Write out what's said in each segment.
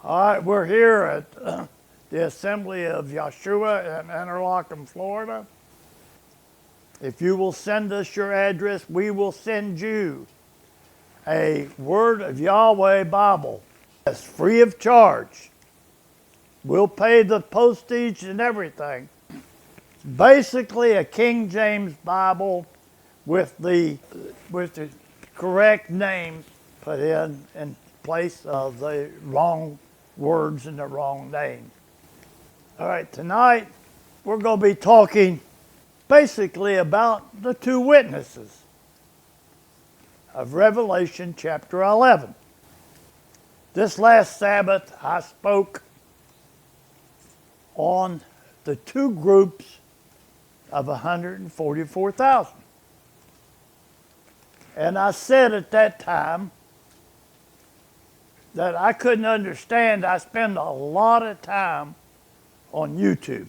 All right, we're here at the Assembly of Yahshua in Interlachen, Florida. If you will send us your address, we will send you a Word of Yahweh Bible. It's free of charge. We'll pay the postage and everything. It's basically a King James Bible with the correct names put in place of the wrong words and the wrong names. All right, tonight we're going to be talking basically about the two witnesses of Revelation chapter 11. This last Sabbath I spoke on the two groups of 144,000. And I said at that time that I couldn't understand. I spend a lot of time on YouTube.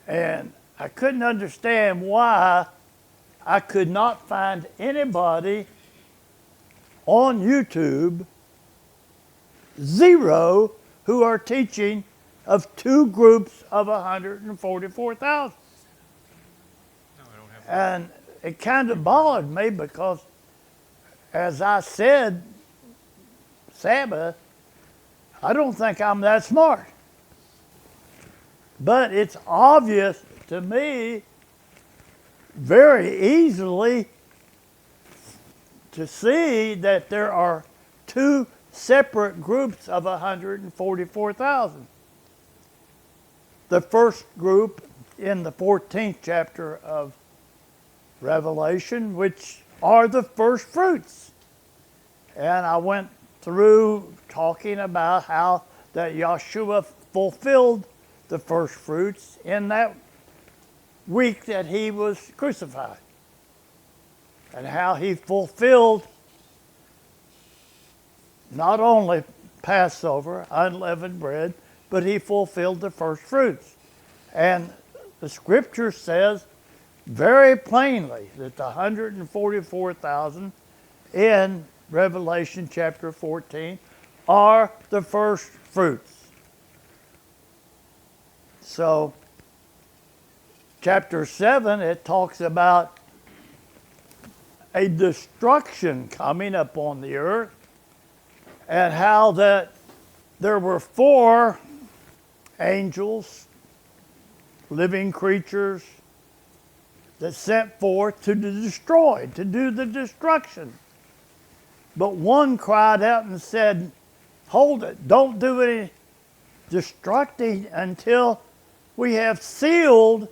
And I couldn't understand why I could not find anybody on YouTube, zero, who are teaching of two groups of 144,000. And it kind of bothered me because, as I said, Sabbath, I don't think I'm that smart. But it's obvious to me very easily to see that there are two separate groups of 144,000. The first group in the 14th chapter of Revelation, which are the first fruits. And I went through talking about how that Yahshua fulfilled the first fruits in that week that he was crucified, and how he fulfilled not only Passover, unleavened bread, but he fulfilled the first fruits. And the scripture says very plainly that the 144,000 in Revelation chapter 14 are the first fruits. So, chapter 7, it talks about a destruction coming upon the earth, and how that there were four angels, living creatures, that sent forth to destroy, to do the destruction. But one cried out and said, "Hold it, don't do any destructing until we have sealed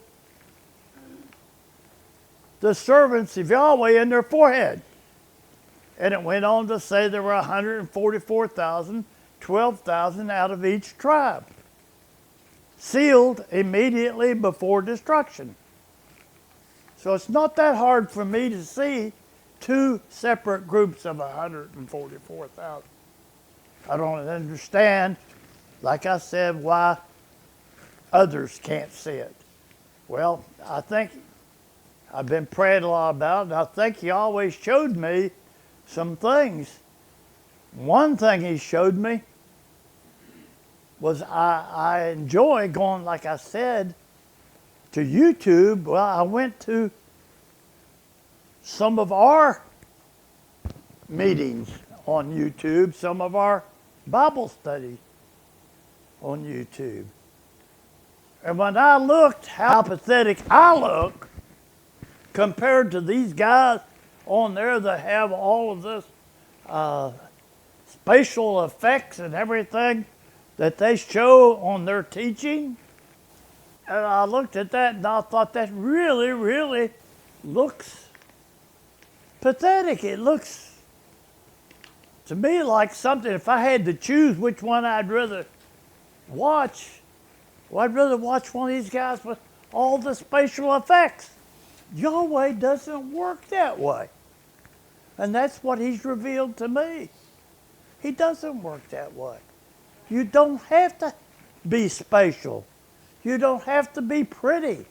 the servants of Yahweh in their forehead." And it went on to say there were 144,000, 12,000 out of each tribe, sealed immediately before destruction. So it's not that hard for me to see two separate groups of 144,000. I don't understand, like I said, why others can't see it. Well, I think I've been praying a lot about it, and I think he always showed me some things. One thing he showed me was I enjoy going, like I said, to YouTube. Well, I went to some of our meetings on YouTube, some of our Bible studies on YouTube. And when I looked how pathetic I look compared to these guys on there that have all of this spatial effects and everything that they show on their teaching, and I looked at that and I thought that really, really looks pathetic. It looks to me like something, if I had to choose which one I'd rather watch, well, I'd rather watch one of these guys with all the spatial effects. Yahweh doesn't work that way. And that's what he's revealed to me. He doesn't work that way. You don't have to be spatial. You don't have to be pretty.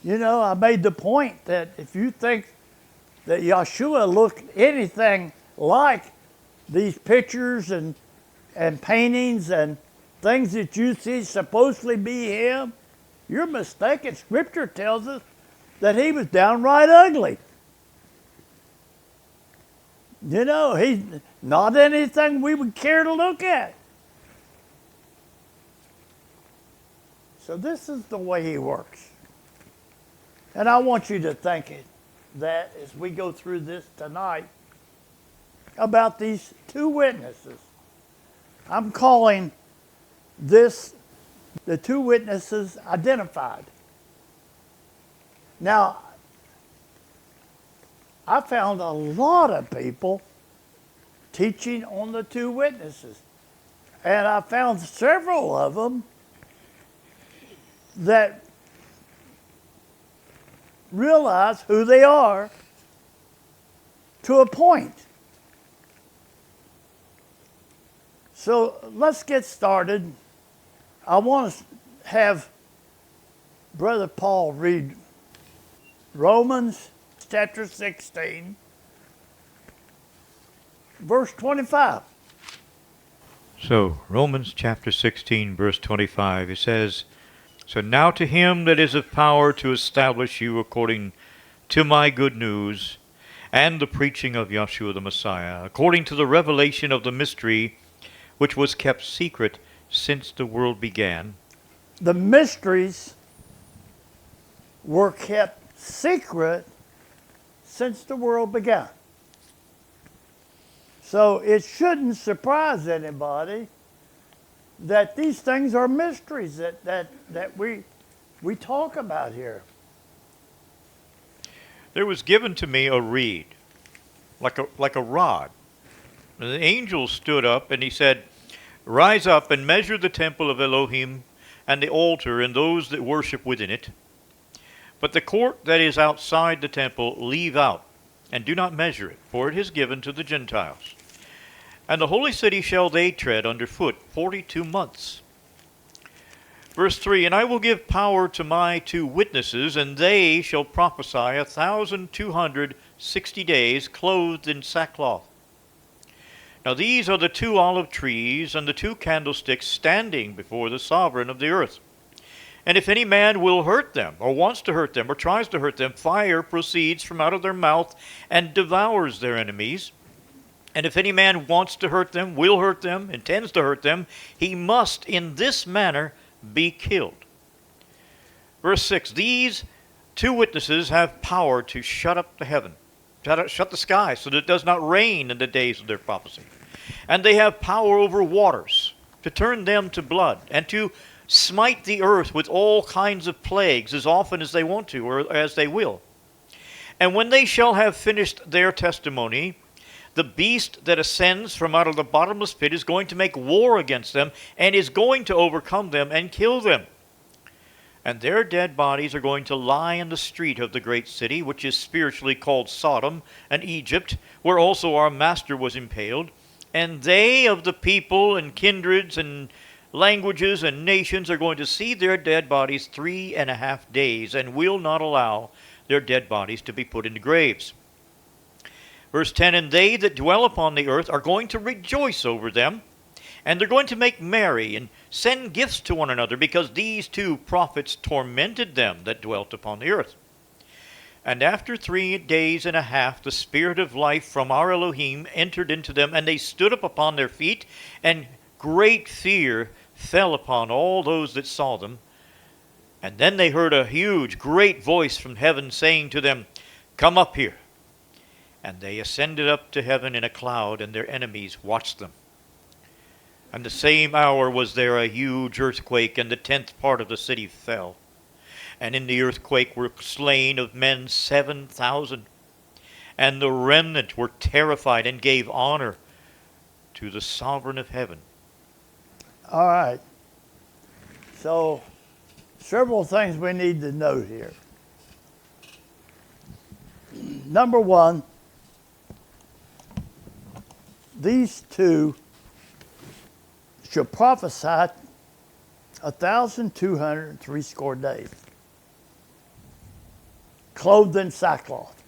You know, I made the point that if you think that Yahshua looked anything like these pictures and paintings and things that you see supposedly be him, you're mistaken. Scripture tells us that he was downright ugly. You know, he's not anything we would care to look at. So this is the way he works. And I want you to think that as we go through this tonight about these two witnesses. I'm calling this the two witnesses identified. Now, I found a lot of people teaching on the two witnesses. And I found several of them that realize who they are to a point. So let's get started. I want to have Brother Paul read Romans chapter 16, verse 25. So, Romans chapter 16, verse 25, it says, "So now to him that is of power to establish you according to my good news and the preaching of Yahshua the Messiah, according to the revelation of the mystery which was kept secret since the world began." The mysteries were kept secret since the world began. So it shouldn't surprise anybody that these things are mysteries that we talk about here. There was given to me a reed, like a rod. And the angel stood up and he said, "Rise up and measure the temple of Elohim and the altar and those that worship within it. But the court that is outside the temple leave out, and do not measure it, for it is given to the Gentiles. And the holy city shall they tread under foot 42 months. Verse 3, "And I will give power to my two witnesses, and they shall prophesy 1,260 days, clothed in sackcloth. Now these are the two olive trees and the two candlesticks standing before the sovereign of the earth. And if any man will hurt them, or wants to hurt them, or tries to hurt them, fire proceeds from out of their mouth and devours their enemies. And if any man wants to hurt them, will hurt them, intends to hurt them, he must in this manner be killed." Verse 6, "These two witnesses have power to shut up the heaven, shut the sky, so that it does not rain in the days of their prophecy. And they have power over waters, to turn them to blood, and to smite the earth with all kinds of plagues as often as they want to, or as they will. And when they shall have finished their testimony, the beast that ascends from out of the bottomless pit is going to make war against them, and is going to overcome them and kill them. And their dead bodies are going to lie in the street of the great city, which is spiritually called Sodom and Egypt, where also our Master was impaled. And they of the people and kindreds and languages and nations are going to see their dead bodies 3.5 days, and will not allow their dead bodies to be put into graves." Verse 10, "And they that dwell upon the earth are going to rejoice over them, and they're going to make merry and send gifts to one another, because these two prophets tormented them that dwelt upon the earth. And after 3.5 days, the Spirit of life from our Elohim entered into them, and they stood up upon their feet, and great fear fell upon all those that saw them. And then they heard a huge, great voice from heaven saying to them, 'Come up here.' And they ascended up to heaven in a cloud, and their enemies watched them. And the same hour was there a huge earthquake, and the 10th part of the city fell. And in the earthquake were slain of men 7,000. And the remnant were terrified and gave honor to the sovereign of heaven." All right. So, several things we need to note here. Number one, these two shall prophesy 1,260 days, clothed in sackcloth.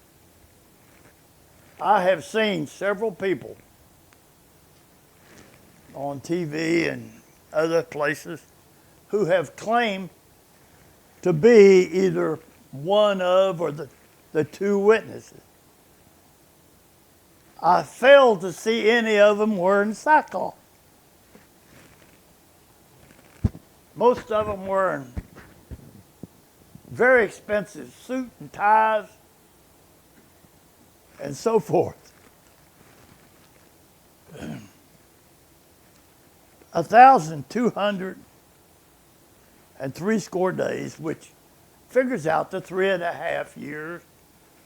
I have seen several people on TV and other places who have claimed to be either one of or the two witnesses. I failed to see any of them wearing sackcloth. Most of them wearing very expensive suit and ties and so forth. 1,260 days, which figures out to 3.5 years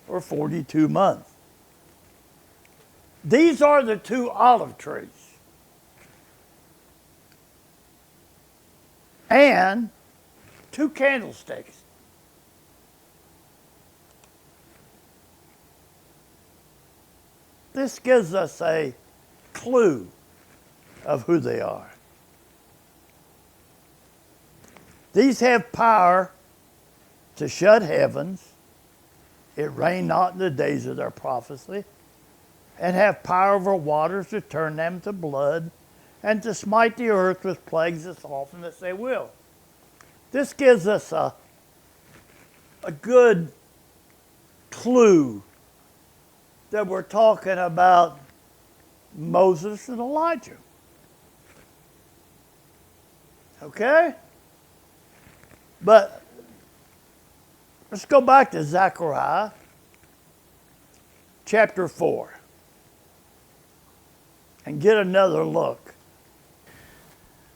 or 42 months. These are the two olive trees. And two candlesticks. This gives us a clue of who they are. These have power to shut heavens, it rain not in the days of their prophecy, and have power over waters to turn them to blood, and to smite the earth with plagues as often as they will. This gives us a good clue that we're talking about Moses and Elijah. Okay? But let's go back to Zechariah chapter 4 and get another look.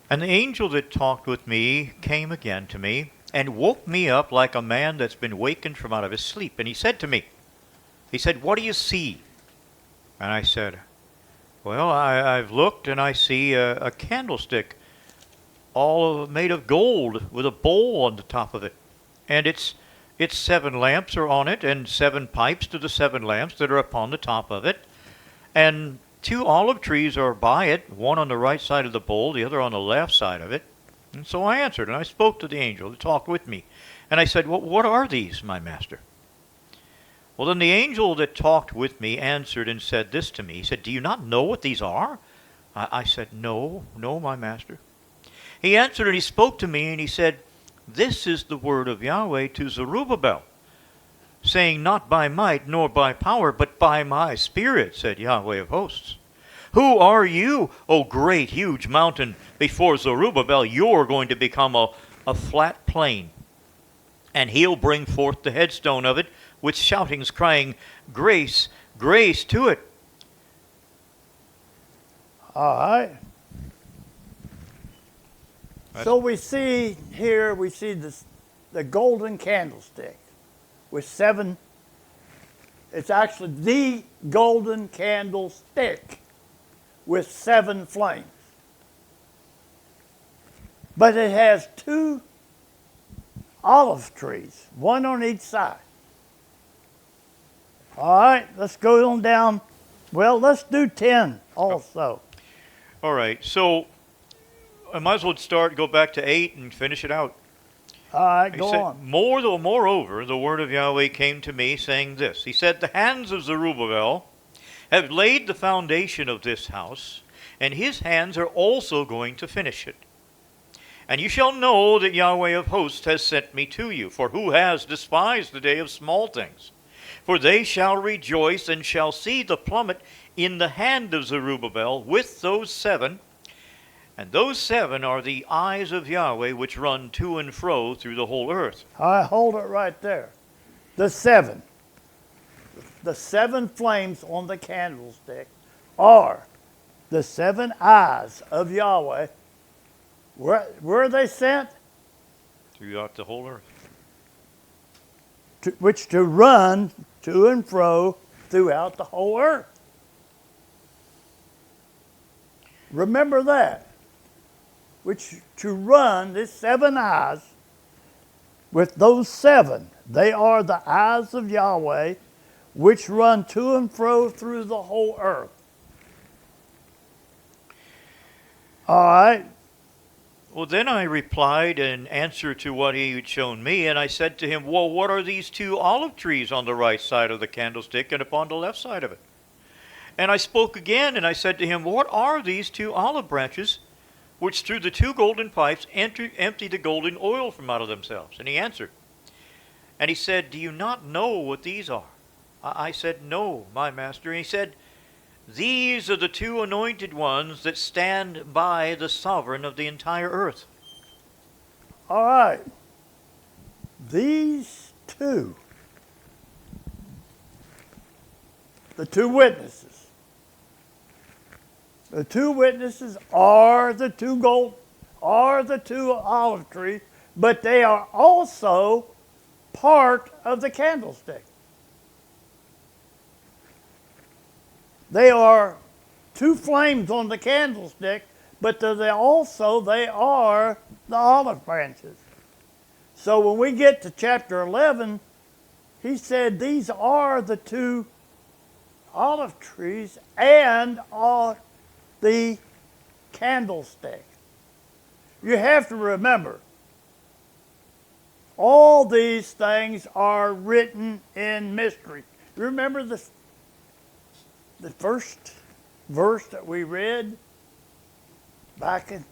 And the angel that talked with me came again to me, and woke me up like a man that's been wakened from out of his sleep. And he said to me, what do you see? And I said, well, I've looked, and I see a candlestick all made of gold with a bowl on the top of it. And its 7 lamps are on it, and 7 pipes to the 7 lamps that are upon the top of it. And 2 olive trees are by it, one on the right side of the bowl, the other on the left side of it. And so I answered, and I spoke to the angel that talked with me. And I said, well, what are these, my master? Well, then the angel that talked with me answered and said this to me. He said, do you not know what these are? I said, no, my master. He answered and he spoke to me, and he said, this is the word of Yahweh to Zerubbabel, saying, not by might nor by power, but by my spirit, said Yahweh of hosts. Who are you, O great, huge mountain? Before Zerubbabel, you're going to become a flat plain. And he'll bring forth the headstone of it with shoutings, crying, grace, grace to it. All right. So we see here, the golden candlestick with 7. It's actually the golden candlestick with 7 flames. But it has 2 olive trees, one on each side. All right, let's go on down. Well, let's do 10 also. All right, so I might as well go back to 8 and finish it out. All right, He said, on. Moreover, the word of Yahweh came to me, saying this. He said, the hands of Zerubbabel have laid the foundation of this house, and his hands are also going to finish it. And you shall know that Yahweh of hosts has sent me to you. For who has despised the day of small things? For they shall rejoice and shall see the plummet in the hand of Zerubbabel with those 7. And those 7 are the eyes of Yahweh, which run to and fro through the whole earth. All right, hold it right there. The 7. The 7 flames on the candlestick are the 7 eyes of Yahweh. Where are they sent? Throughout the whole earth. Which to run to and fro throughout the whole earth. Remember that. Which to run, this 7 eyes, with those 7, they are the eyes of Yahweh, which run to and fro through the whole earth. All right. Well, then I replied in answer to what he had shown me, and I said to him, well, what are these 2 olive trees on the right side of the candlestick and upon the left side of it? And I spoke again, and I said to him, What are these two olive branches which through the two golden pipes empty the golden oil from out of themselves? And he answered. And he said, Do you not know what these are? I said, No, my master. And he said, These are the two anointed ones that stand by the sovereign of the entire earth. All right. These two, the two witnesses. The two witnesses are the two olive trees, but they are also part of the candlestick. They are two flames on the candlestick, but they are the olive branches. So when we get to chapter 11, he said these are the two olive trees and are the candlestick. You have to remember, all these things are written in mystery. You remember the first verse that we read back in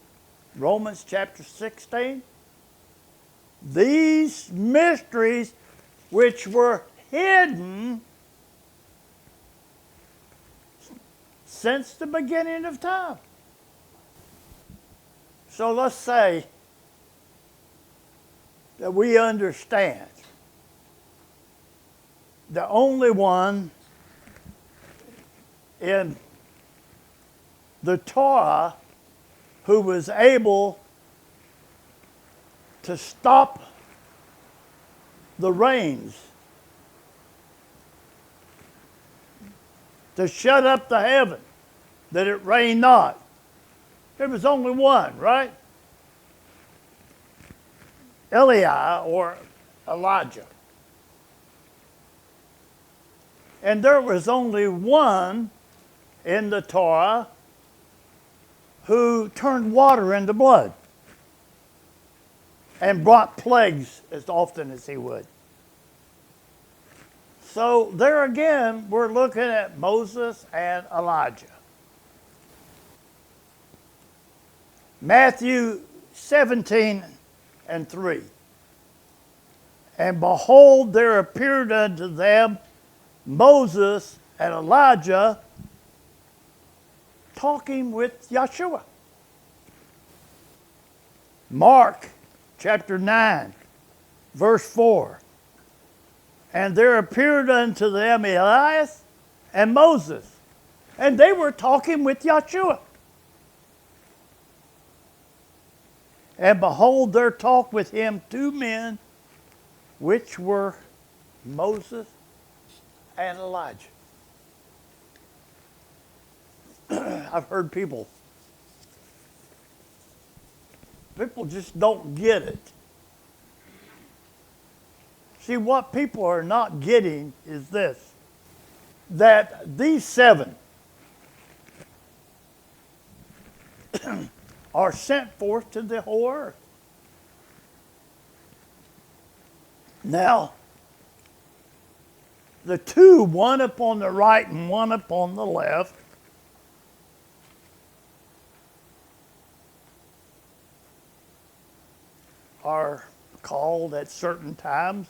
Romans chapter 16? These mysteries which were hidden since the beginning of time. So let's say that we understand the only one in the Torah who was able to stop the rains, to shut up the heaven, that it rain not. There was only one, right? Eliah or Elijah. And there was only one in the Torah who turned water into blood and brought plagues as often as he would. So there again, we're looking at Moses and Elijah. Matthew 17:3. And behold, there appeared unto them Moses and Elijah talking with Yeshua. Mark chapter 9, verse 4. And there appeared unto them Elias and Moses, and they were talking with Yeshua. And behold, there talked with him two men, which were Moses and Elijah. I've heard people just don't get it. See, what people are not getting is this, that these seven are sent forth to the whole earth. Now, the two, one upon the right and one upon the left, are called at certain times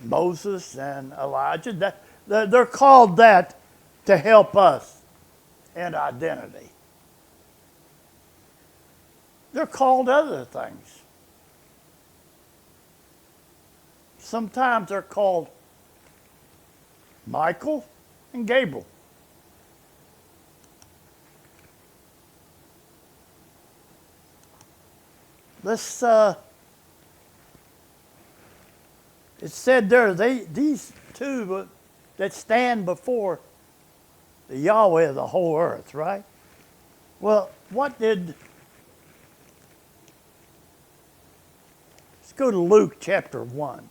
Moses and Elijah. They're called that to help us in identity. They're called other things. Sometimes they're called Michael and Gabriel. Let's, it said there, these two that stand before the Yahweh of the whole earth, right? Well, let's go to Luke chapter 1.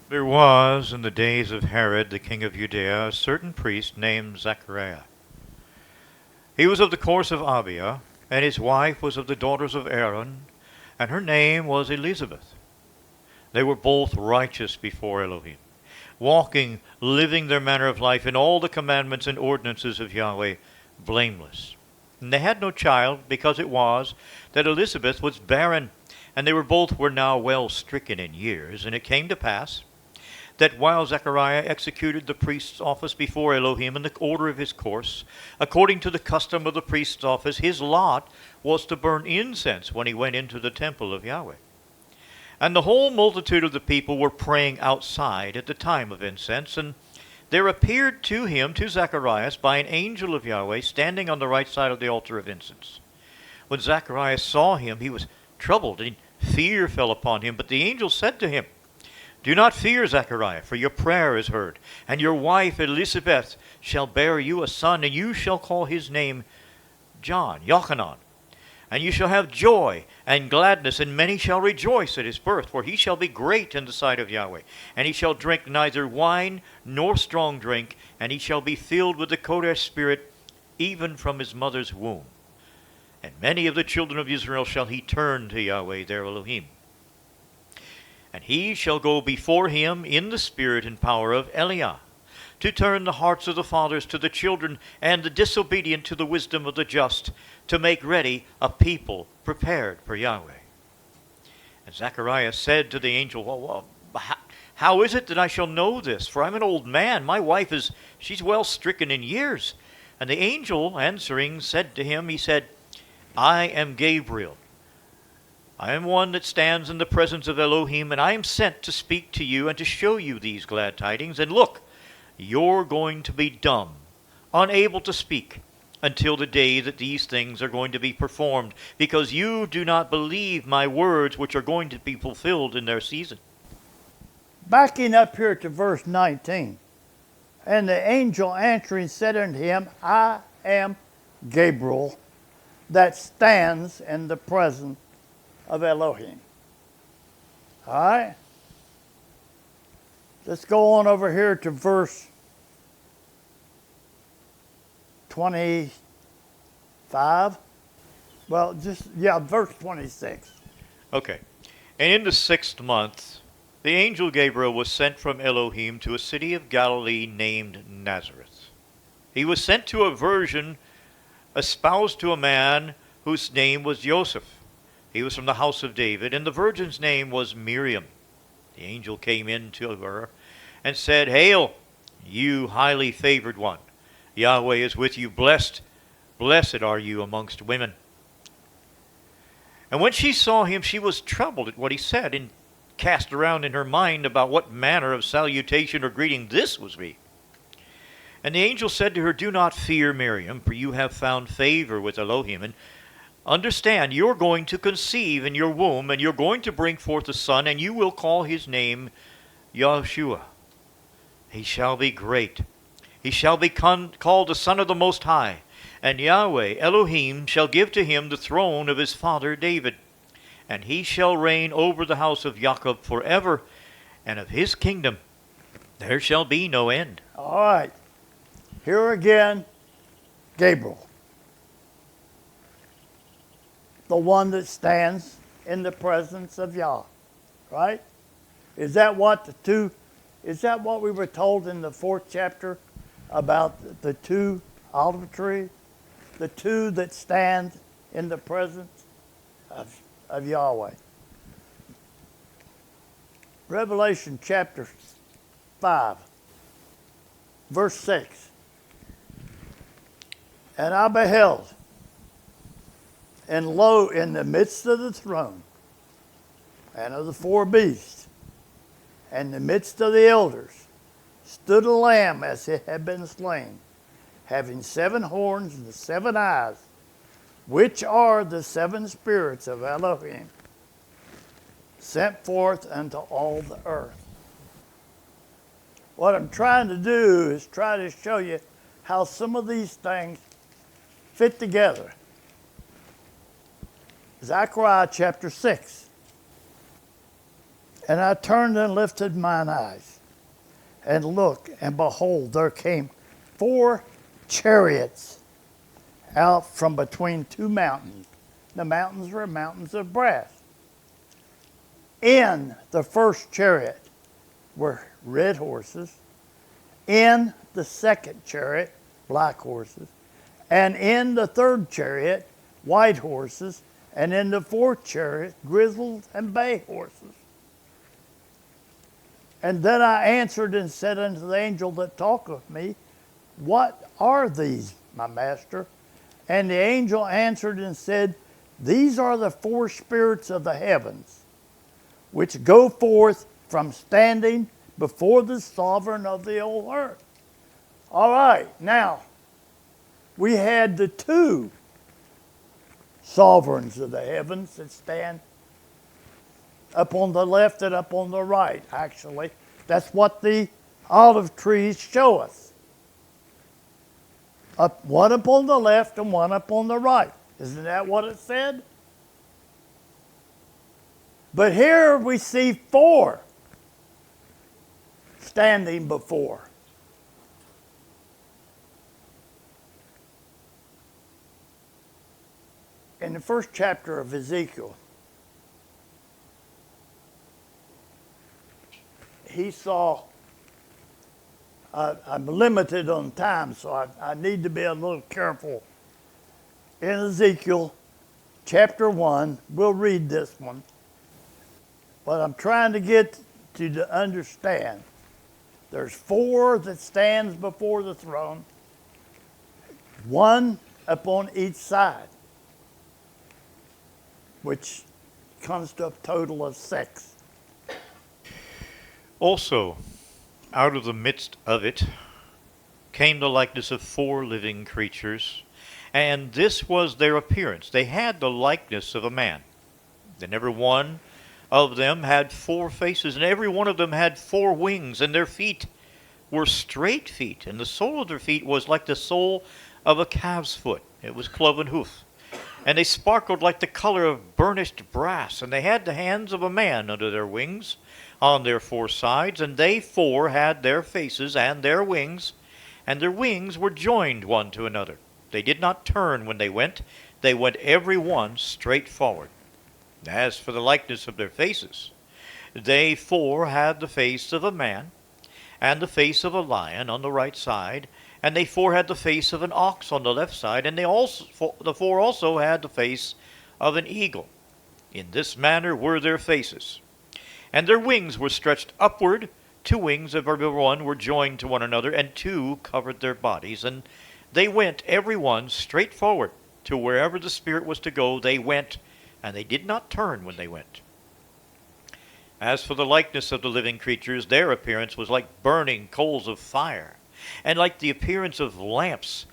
There was in the days of Herod, the king of Judea, a certain priest named Zechariah. He was of the course of Abia, and his wife was of the daughters of Aaron, and her name was Elizabeth. They were both righteous before Elohim. walking, living their manner of life in all the commandments and ordinances of Yahweh, blameless. And they had no child, because it was that Elizabeth was barren, and they were now well stricken in years. And it came to pass that while Zechariah executed the priest's office before Elohim in the order of his course, according to the custom of the priest's office, his lot was to burn incense when he went into the temple of Yahweh. And the whole multitude of the people were praying outside at the time of incense, and there appeared to him, to Zacharias, by an angel of Yahweh, standing on the right side of the altar of incense. When Zacharias saw him, he was troubled, and fear fell upon him. But the angel said to him, "Do not fear, Zechariah, for your prayer is heard, and your wife Elizabeth shall bear you a son, and you shall call his name John, Yochanan. And you shall have joy and gladness, and many shall rejoice at his birth, for he shall be great in the sight of Yahweh. And he shall drink neither wine nor strong drink, and he shall be filled with the Kodesh Spirit, even from his mother's womb. And many of the children of Israel shall he turn to Yahweh their Elohim. And he shall go before him in the spirit and power of Eliah, to turn the hearts of the fathers to the children, and the disobedient to the wisdom of the just, to make ready a people prepared for Yahweh." And Zechariah said to the angel, "Well, how is it that I shall know this? For I'm an old man. My wife she's well stricken in years." And the angel answering said to him, he said, "I am Gabriel. I am one that stands in the presence of Elohim, and I am sent to speak to you and to show you these glad tidings. And look, you're going to be dumb, unable to speak, until the day that these things are going to be performed, because you do not believe my words, which are going to be fulfilled in their season." Backing up here to verse 19. And the angel answering said unto him, "I am Gabriel, that stands in the presence of Elohim." All right? Let's go on over here to verse 25. Well, verse 26. Okay. "And in the 6th month, the angel Gabriel was sent from Elohim to a city of Galilee named Nazareth. He was sent to a virgin espoused to a man whose name was Joseph. He was from the house of David, and the virgin's name was Miriam. The angel came in to her and said, 'Hail, you highly favored one. Yahweh is with you. Blessed are you amongst women.' And when she saw him, she was troubled at what he said, and cast around in her mind about what manner of salutation or greeting this was be. And the angel said to her, 'Do not fear, Miriam, for you have found favor with Elohim. And understand, you're going to conceive in your womb, and you're going to bring forth a son, and you will call his name Yahshua. He shall be great. He shall be called the Son of the Most High. And Yahweh, Elohim, shall give to him the throne of his father David. And he shall reign over the house of Jacob forever, and of his kingdom there shall be no end.'" All right. Here again, Gabriel, the one that stands in the presence of Yah, right? Is that what we were told in the 4th chapter about the 2 olive trees? The 2 that stand in the presence of Yahweh. Revelation chapter 5, verse 6. "And I beheld, and lo, in the midst of the throne, and of the 4 beasts, and in the midst of the elders, stood a lamb as it had been slain, having 7 horns and 7 eyes, which are the 7 spirits of Elohim, sent forth unto all the earth." What I'm trying to do is try to show you how some of these things fit together. Zechariah chapter 6. "And I turned and lifted mine eyes, and looked, and behold, there came 4 chariots out from between 2 mountains. The mountains were mountains of brass. In the first chariot were red horses. In the second chariot, black horses. And in the third chariot, white horses. And in the fourth chariot, grizzled and bay horses. And then I answered and said unto the angel that talked with me, What are these, my master? And the angel answered and said, These are the four spirits of the heavens, which go forth from standing before the sovereign of the whole earth. All right, now, we had the two sovereigns of the heavens that stand up on the left and up on the right, actually. That's what the olive trees show us. One up on the left and one up on the right. Isn't that what it said? But here we see four standing before. In the first chapter of Ezekiel, he saw, I'm limited on time, so I need to be a little careful. In Ezekiel chapter 1, we'll read this one, but I'm trying to get you to understand. There's four that stands before the throne, one upon each side, which comes to a total of 6. Also, out of the midst of it came the likeness of 4 living creatures, and this was their appearance. They had the likeness of a man. And every one of them had 4 faces, and every one of them had 4 wings, and their feet were straight feet, and the sole of their feet was like the sole of a calf's foot. It was cloven hoof. And they sparkled like the color of burnished brass, and they had the hands of a man under their wings on their 4 sides, and they 4 had their faces and their wings were joined one to another. They did not turn when they went every one straight forward. As for the likeness of their faces, they 4 had the face of a man, and the face of a lion on the right side, and they 4 had the face of an ox on the left side, and the 4 also had the face of an eagle. In this manner were their faces. And their wings were stretched upward. 2 wings of every one were joined to one another, and 2 covered their bodies. And they went every one straight forward to wherever the Spirit was to go. They went, and they did not turn when they went. As for the likeness of the living creatures, their appearance was like burning coals of fire, and like the appearance of lamps.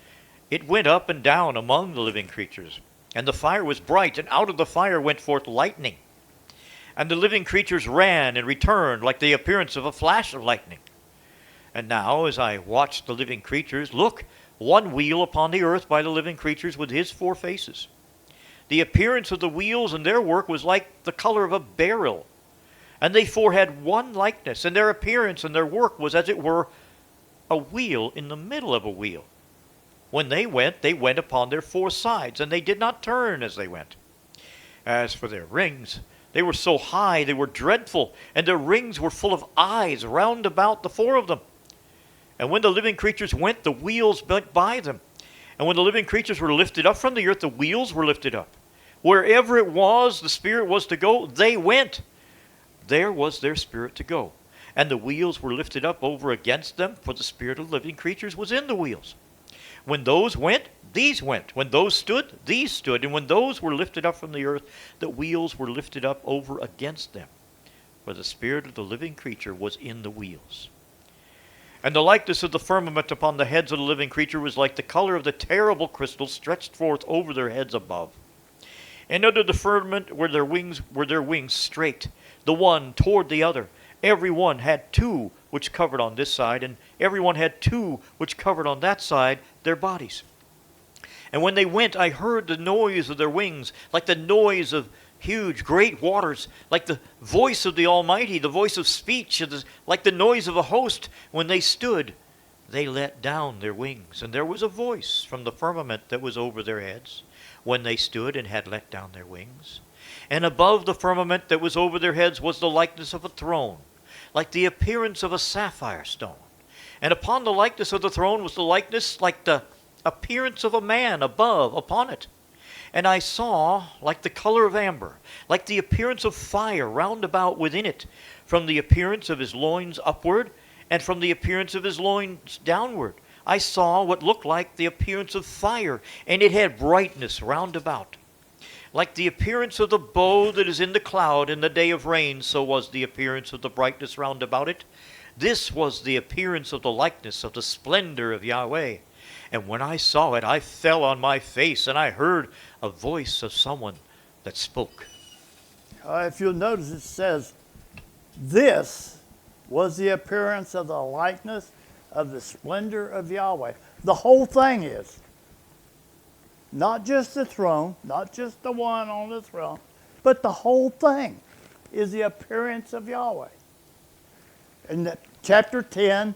It went up and down among the living creatures. And the fire was bright, and out of the fire went forth lightning. And the living creatures ran and returned like the appearance of a flash of lightning. And now, as I watched the living creatures, look, one wheel upon the earth by the living creatures with his 4 faces. The appearance of the wheels and their work was like the color of a beryl. And they 4 had one likeness, and their appearance and their work was as it were a wheel in the middle of a wheel. When they went upon their 4 sides, and they did not turn as they went. As for their rings, they were so high, they were dreadful, and their rings were full of eyes round about the 4 of them. And when the living creatures went, the wheels went by them. And when the living creatures were lifted up from the earth, the wheels were lifted up. Wherever it was the Spirit was to go, they went. There was their spirit to go. And the wheels were lifted up over against them, for the spirit of living creatures was in the wheels. When those went, these went. When those stood, these stood. And when those were lifted up from the earth, the wheels were lifted up over against them, for the spirit of the living creature was in the wheels. And the likeness of the firmament upon the heads of the living creature was like the color of the terrible crystal stretched forth over their heads above. And under the firmament were their wings straight, the one toward the other. Every one had 2 which covered on this side, and every one had 2 which covered on that side their bodies. And when they went, I heard the noise of their wings, like the noise of huge, great waters, like the voice of the Almighty, the voice of speech, like the noise of a host. When they stood, they let down their wings, and there was a voice from the firmament that was over their heads, when they stood and had let down their wings. And above the firmament that was over their heads was the likeness of a throne. like the appearance of a sapphire stone. And upon the likeness of the throne was the likeness like the appearance of a man above upon it. And I saw like the color of amber, like the appearance of fire round about within it, from the appearance of his loins upward, and from the appearance of his loins downward. I saw what looked like the appearance of fire, and it had brightness round about. Like the appearance of the bow that is in the cloud in the day of rain, so was the appearance of the brightness round about it. This was the appearance of the likeness of the splendor of Yahweh. And when I saw it, I fell on my face, and I heard a voice of someone that spoke. If you'll notice, it says, this was the appearance of the likeness of the splendor of Yahweh. The whole thing is. Not just the throne, not just the one on the throne, but the whole thing is the appearance of Yahweh. And chapter 10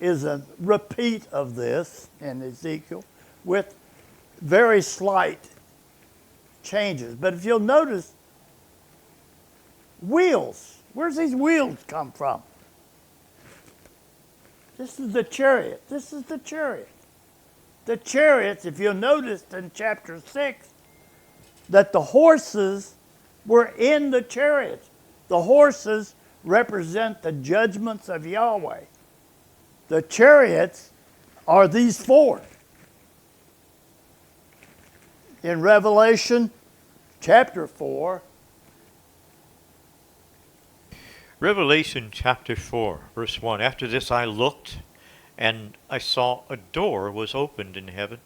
is a repeat of this in Ezekiel with very slight changes. But if you'll notice, wheels. Where's these wheels come from? This is the chariot. This is the chariot. The chariots, if you'll notice in chapter 6, that the horses were in the chariots. The horses represent the judgments of Yahweh. The chariots are these four. In Revelation chapter 4, Revelation chapter 4, verse 1. After this I looked, and I saw a door was opened in heaven.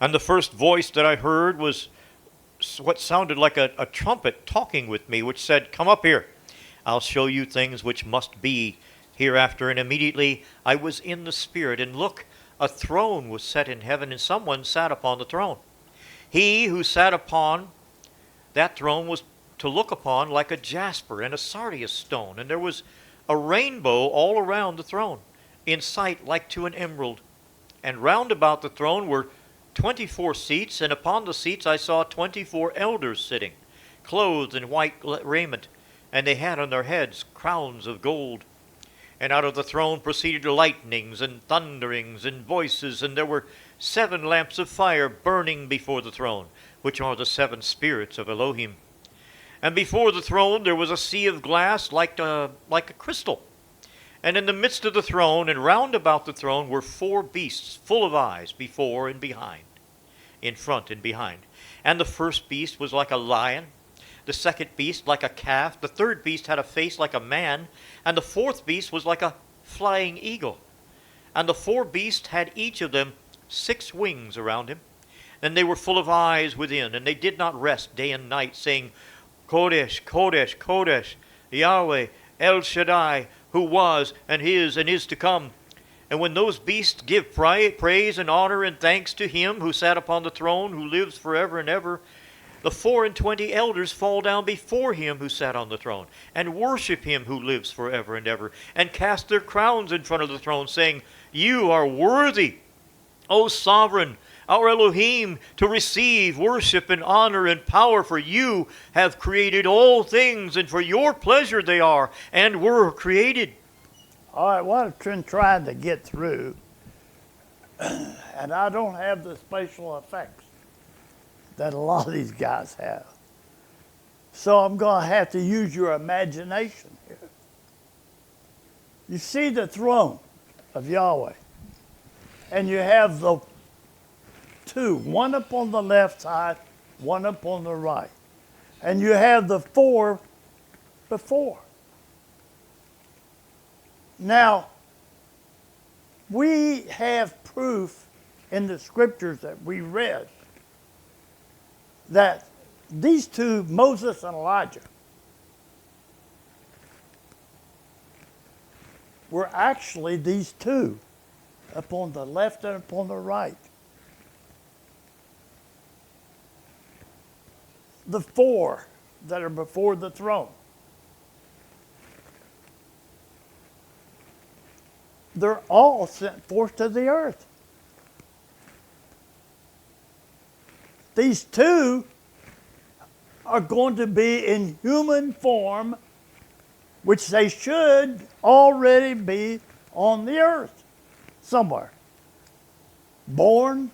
And the first voice that I heard was what sounded like a trumpet talking with me, which said, "Come up here. I'll show you things which must be hereafter." And immediately I was in the Spirit, and look, a throne was set in heaven, and someone sat upon the throne. He who sat upon that throne was to look upon like a jasper and a sardius stone, and there was a rainbow all around the throne, in sight like to an emerald. And round about the throne were 24 seats, and upon the seats I saw 24 elders sitting, clothed in white raiment, and they had on their heads crowns of gold. And out of the throne proceeded lightnings and thunderings and voices, and there were 7 lamps of fire burning before the throne, which are the 7 spirits of Elohim. And before the throne there was a sea of glass like a crystal. And in the midst of the throne and round about the throne were 4 beasts full of eyes before and behind, in front and behind. And the first beast was like a lion, the second beast like a calf, the third beast had a face like a man, and the fourth beast was like a flying eagle. And the 4 beasts had each of them 6 wings around him, and they were full of eyes within, and they did not rest day and night, saying, Kodesh, Kodesh, Kodesh, Yahweh, El Shaddai, who was and is to come. And when those beasts give praise and honor and thanks to him who sat upon the throne, who lives forever and ever, the 24 elders fall down before him who sat on the throne, and worship him who lives forever and ever, and cast their crowns in front of the throne, saying, You are worthy, O sovereign, our Elohim, to receive worship and honor and power, for you have created all things, and for your pleasure they are and were created. all right, what I've been trying to get through, and I don't have the spatial effects that a lot of these guys have. So I'm going to have to use your imagination here. You see the throne of Yahweh, and you have the 2, one up on the left side, one up on the right. And you have the 4 before. Now, we have proof in the scriptures that we read that these 2, Moses and Elijah, were actually these 2 up on the left and up on the right. The 4 that are before the throne. They're all sent forth to the earth. These 2 are going to be in human form which they should already be on the earth somewhere. Born,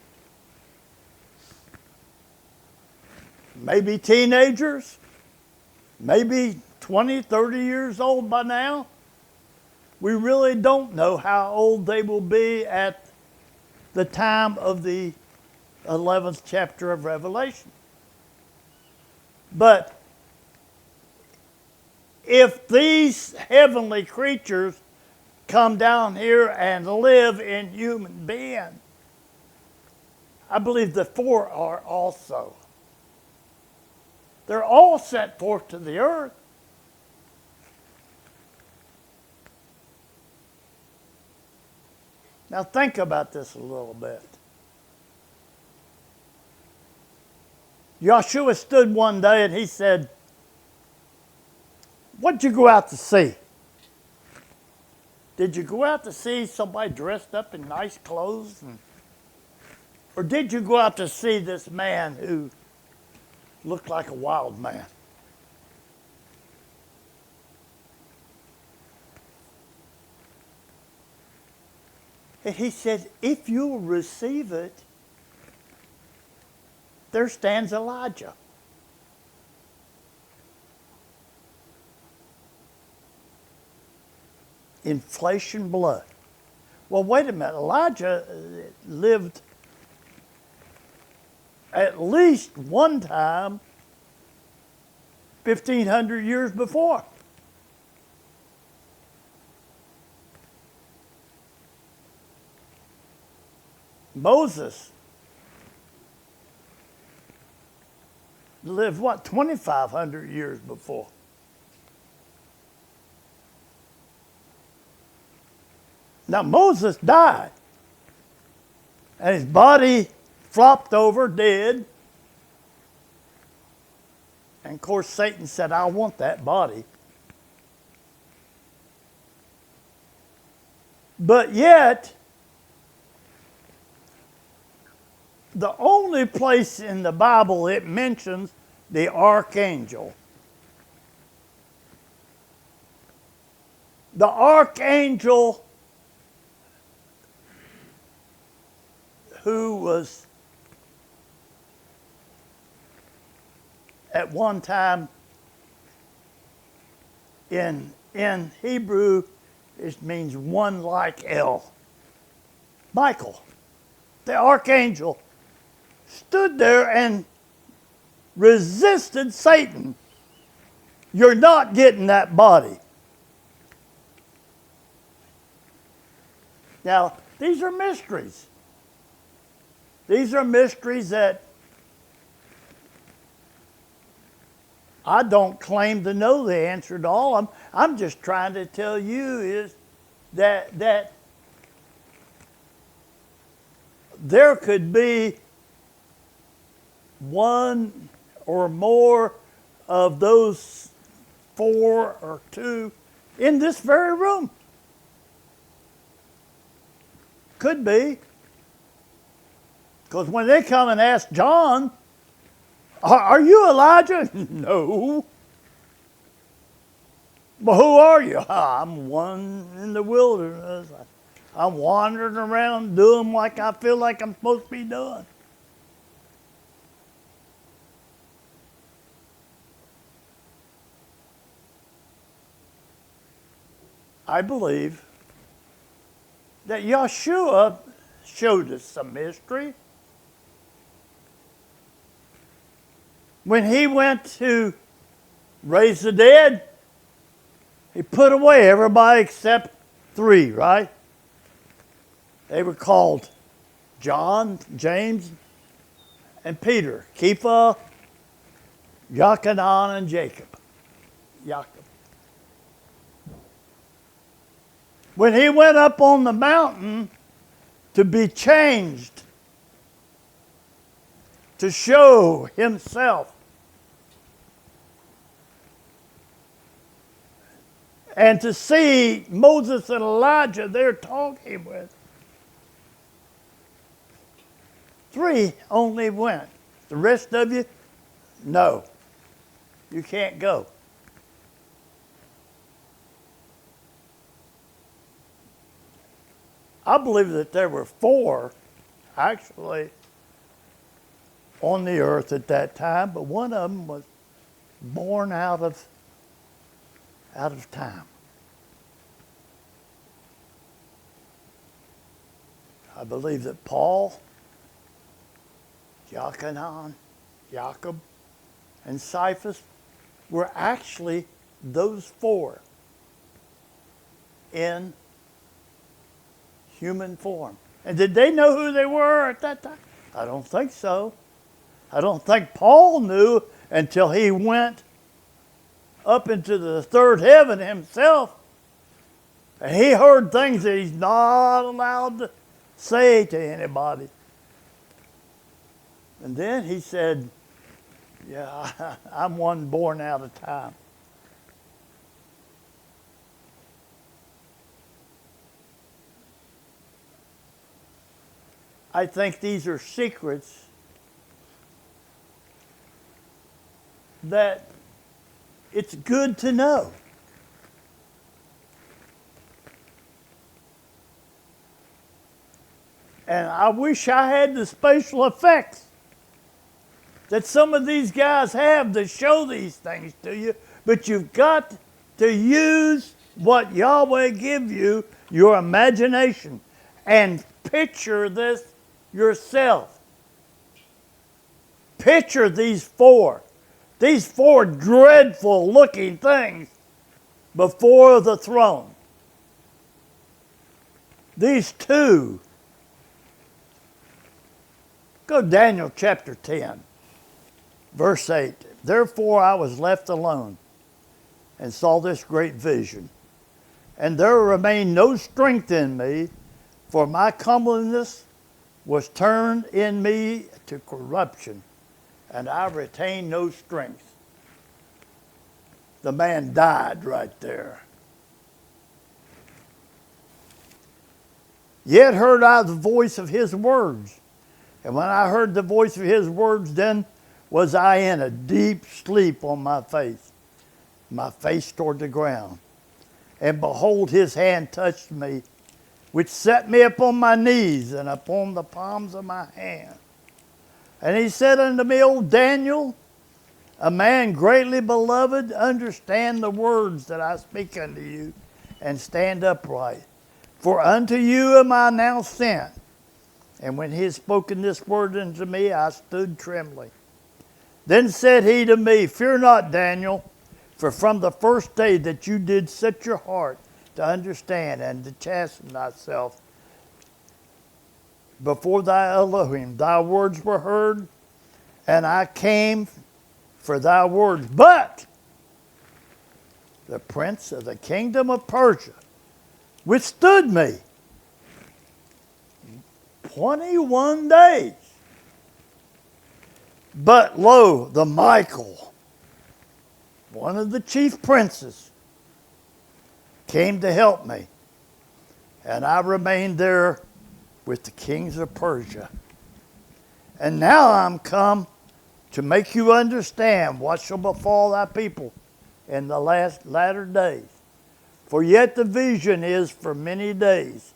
maybe teenagers, maybe 20, 30 years old by now. We really don't know how old they will be at the time of the 11th chapter of Revelation. But if these heavenly creatures come down here and live in human being, I believe the four are also. They're all sent forth to the earth. Now think about this a little bit. Yahshua stood one day and he said, "What'd you go out to see? Did you go out to see somebody dressed up in nice clothes? Or did you go out to see this man who looked like a wild man?" And he said, "If you will receive it, there stands Elijah." In flesh and blood. Well, wait a minute. Elijah lived at least one time 1,500 years before. Moses lived, 2,500 years before. Now, Moses died, and his body flopped over dead. And, of course, Satan said, "I want that body." But yet, the only place in the Bible it mentions the archangel. The archangel who was at one time in Hebrew, it means one like El. Michael, the archangel, stood there and resisted Satan. "You're not getting that body." Now, these are mysteries. These are mysteries that I don't claim to know the answer to all of them. I'm just trying to tell you is that there could be one or more of those four or two in this very room. Could be. Because when they come and ask John, "Are you Elijah?" "No." "But who are you?" "I'm one in the wilderness. I'm wandering around doing like I feel like I'm supposed to be doing." I believe that Yahshua showed us some mystery. When he went to raise the dead, he put away everybody except three, right? They were called John, James, and Peter. Kepha, Yochanan, and Jacob. When he went up on the mountain to be changed, to show himself, and to see Moses and Elijah there talking with, three only went. The rest of you, no, you can't go. I believe that there were 4 actually on the earth at that time, but one of them was born out of time. I believe that Paul, Jochanan, Jacob, and Cephas were actually those 4 in human form. And did they know who they were at that time? I don't think so. I don't think Paul knew until he went up into the 3rd heaven himself. And he heard things that he's not allowed to say to anybody. And then he said, yeah, I'm one born out of time. I think these are secrets that it's good to know. And I wish I had the special effects that some of these guys have to show these things to you, but you've got to use what Yahweh give you, your imagination, and picture this yourself. Picture these 4 dreadful looking things before the throne. These 2. Go to Daniel chapter 10, verse 8. Therefore I was left alone and saw this great vision. And there remained no strength in me, for my comeliness was turned in me to corruption, and I retained no strength. The man died right there. Yet heard I the voice of his words. And when I heard the voice of his words, then was I in a deep sleep on my face toward the ground. And behold, his hand touched me, which set me upon my knees and upon the palms of my hand. And he said unto me, O Daniel, a man greatly beloved, understand the words that I speak unto you, and stand upright. For unto you am I now sent. And when he had spoken this word unto me, I stood trembling. Then said he to me, Fear not, Daniel, for from the first day that you did set your heart to understand and to chasten thyself before thy Elohim, thy words were heard, and I came for thy words. But the prince of the kingdom of Persia withstood me 21 days. But lo, the Michael, one of the chief princes, came to help me, and I remained there with the kings of Persia. And now I'm come to make you understand what shall befall thy people in the latter days. For yet the vision is for many days.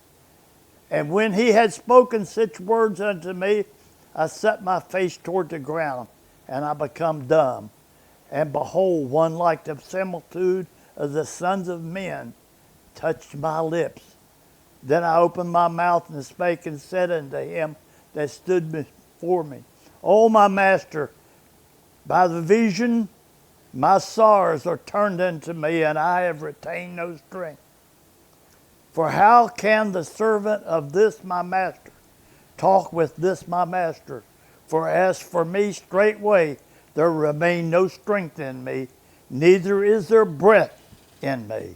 And when he had spoken such words unto me, I set my face toward the ground, and I become dumb. And behold, one like the similitude of the sons of men touched my lips. Then I opened my mouth and spake and said unto him that stood before me, O my master, by the vision my sorrows are turned unto me, and I have retained no strength. For how can the servant of this my master talk with this my master? For as for me, straightway there remain no strength in me, neither is there breath in me.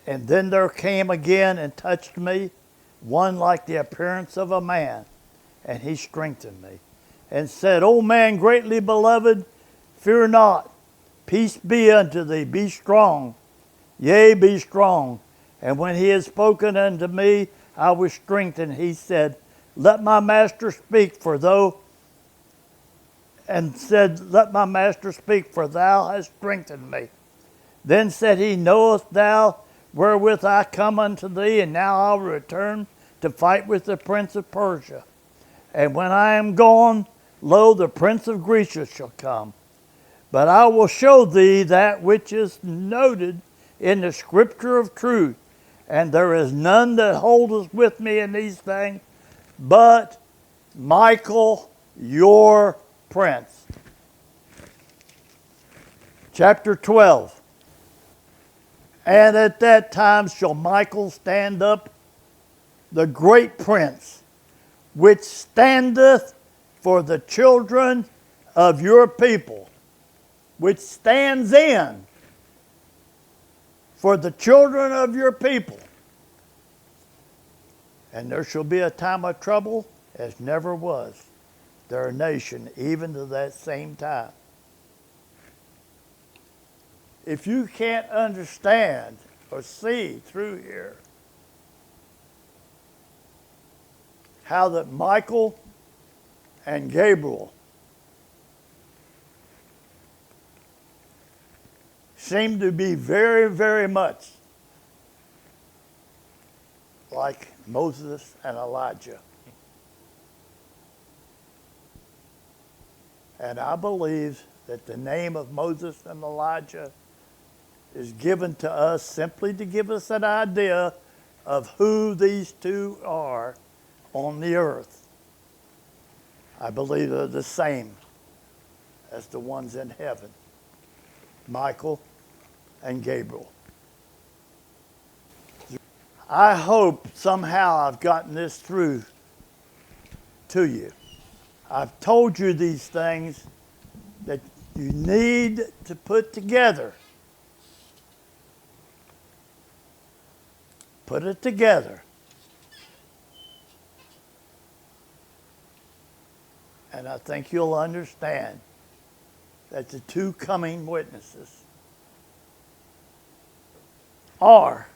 And then there came again and touched me one like the appearance of a man, and he strengthened me, and said, O man greatly beloved, fear not, peace be unto thee, be strong, yea, be strong. And when he had spoken unto me, I was strengthened. He said, Let my master speak, for thou hast strengthened me. Then said he, Knowest thou wherewith I come unto thee, and now I'll return to fight with the prince of Persia. And when I am gone, lo, the prince of Grecia shall come. But I will show thee that which is noted in the scripture of truth, and there is none that holdeth with me in these things, but Michael, your prince. Chapter 12. And at that time shall Michael stand up, the great prince, which standeth for the children of your people, which stands in for the children of your people. And there shall be a time of trouble as never was their nation, even to that same time. If you can't understand or see through here how that Michael and Gabriel seem to be very, very much like Moses and Elijah. And I believe that the name of Moses and Elijah is given to us simply to give us an idea of who these two are on the earth. I believe they're the same as the ones in heaven, Michael and Gabriel. I hope somehow I've gotten this through to you. I've told you these things that you need to put together. Put it together. And I think you'll understand that the two coming witnesses are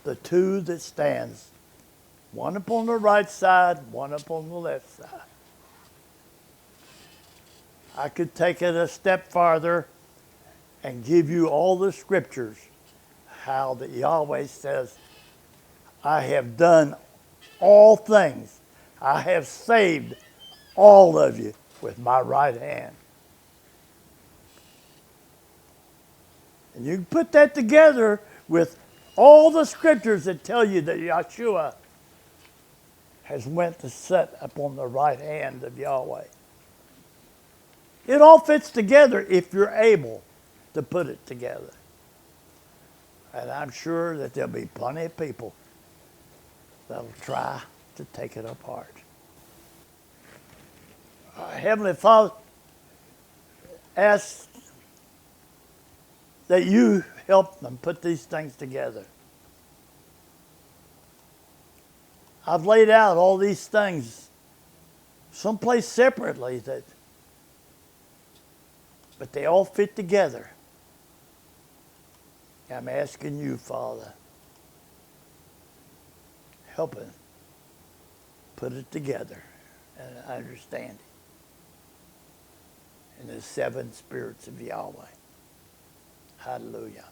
the two that stands, one upon the right side, one upon the left side. I could take it a step farther and give you all the scriptures, how that Yahweh says, I have done all things. I have saved all of you with my right hand. And you can put that together with all the scriptures that tell you that Yeshua has went to sit upon the right hand of Yahweh. It all fits together if you're able to put it together. And I'm sure that there'll be plenty of people that'll try to take it apart. Heavenly Father, ask that you help them put these things together. I've laid out all these things someplace separately, but they all fit together. I'm asking you, Father, help us put it together and understand it in the seven spirits of Yahweh. Hallelujah.